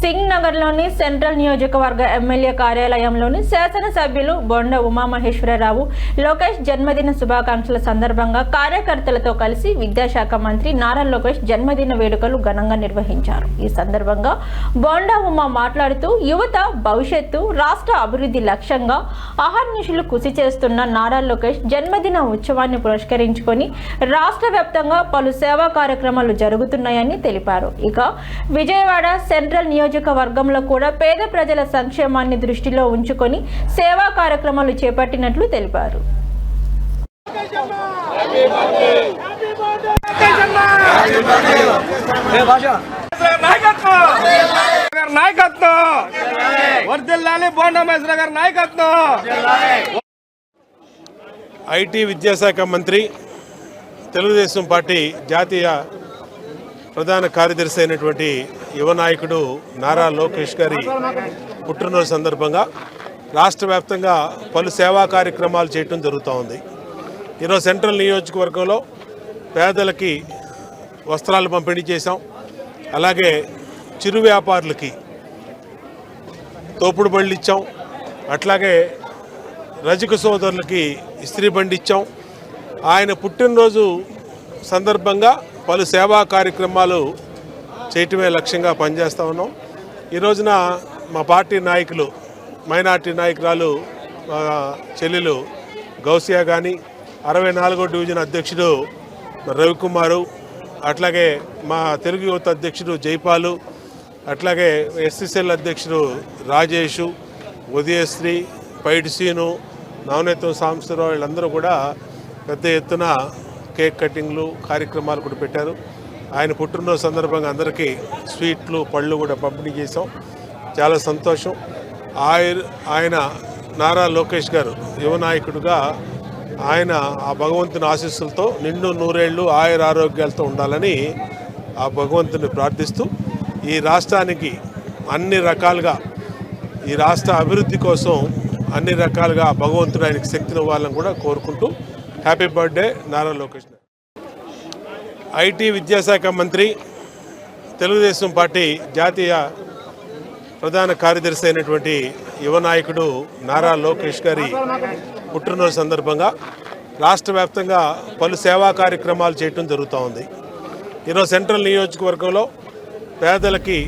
సింగ్ నగర్లోని సెంట్రల్ నియోజకవర్గ ఎమ్మెల్యే కార్యాలయంలోని శాసనసభ్యులు బొండ ఉమామహేశ్వరరావు లోకేష్ జన్మదిన శుభాకాంక్షల సందర్భంగా కార్యకర్తలతో కలిసి విద్యాశాఖ మంత్రి నారా లోకేష్ జన్మదిన వేడుకలు ఘనంగా నిర్వహించారు. ఈ సందర్భంగా బొండ ఉమా మాట్లాడుతూ యువత భవిష్యత్తు రాష్ట్ర అభివృద్ధి లక్ష్యంగా అహర్నిశలు కృషి చేస్తున్న నారా లోకేష్ జన్మదిన ఉత్సవాన్ని పురస్కరించుకొని రాష్ట్ర వ్యాప్తంగా పలు సేవా కార్యక్రమాలు జరుగుతున్నాయని తెలిపారు. ఇక విజయవాడ సెంట్రల్ నియోజకవర్గంలో కూడా పేద ప్రజల సంక్షేమాన్ని దృష్టిలో ఉంచుకొని సేవా కార్యక్రమాలు చేపట్టినట్లు తెలిపారు. ఐటీ విద్యాశాఖ మంత్రి తెలుగుదేశం పార్టీ జాతీయ ప్రధాన కార్యదర్శి అయినటువంటి యువ నాయకుడు నారా లోకేష్ గారి పుట్టినరోజు సందర్భంగా రాష్ట్ర వ్యాప్తంగా పలు సేవా కార్యక్రమాలు చేయటం జరుగుతూ ఉంది. ఈరోజు సెంట్రల్ నియోజకవర్గంలో పేదలకి వస్త్రాలు పంపిణీ చేశాం. అలాగే చిరు వ్యాపారులకి తోపుడు బళ్ళు ఇచ్చాం. అట్లాగే రజక సోదరులకి ఇస్త్రీ బండి ఇచ్చాం. ఆయన పుట్టినరోజు సందర్భంగా పలు సేవా కార్యక్రమాలు చేయటమే లక్ష్యంగా పనిచేస్తూ ఉన్నాం. ఈ రోజున మా పార్టీ నాయకులు మైనార్టీ నాయకురాలు చెల్లెలు గౌసియా కానీ 64వ డివిజన్ అధ్యక్షుడు రవికుమారు, అట్లాగే మా తెలుగు యువత అధ్యక్షుడు జైపాలు, అట్లాగే ఎస్సీసీఎల్ అధ్యక్షుడు రాజేషు, ఉదయశ్రీ, పైడి సీను, నవనీతం సాంబశివరావు వీళ్ళందరూ కూడా పెద్ద ఎత్తున కేక్ కటింగ్లు కార్యక్రమాలు కూడా పెట్టారు. ఆయన పుట్టినరోజు సందర్భంగా అందరికీ స్వీట్లు పళ్ళు కూడా పంపిణీ చేశాం. చాలా సంతోషం. ఆయన నారా లోకేష్ గారు యువ నాయకుడిగా ఆయన ఆ భగవంతుని ఆశీస్సులతో నిండు నూరేళ్లు ఆయుర ఆరోగ్యాలతో ఉండాలని ఆ భగవంతుని ప్రార్థిస్తూ ఈ రాష్ట్రానికి అన్ని రకాలుగా ఈ రాష్ట్ర అభివృద్ధి కోసం అన్ని రకాలుగా భగవంతుడు ఆయనకి శక్తిని ఇవ్వాలని కూడా కోరుకుంటూ happy birthday Nara Lokesh. IT విద్యాశాఖ మంత్రి తెలుగుదేశం పార్టీ జాతీయ ప్రధాన కార్యదర్శి అయినటువంటి యువ నాయకుడు నారా లోకేష్ గారి పుట్టినరోజు సందర్భంగా రాష్ట్ర వ్యాప్తంగా పలు సేవా కార్యక్రమాలు చేయటం జరుగుతూ ఉంది. ఈరోజు సెంట్రల్ నియోజకవర్గంలో పేదలకి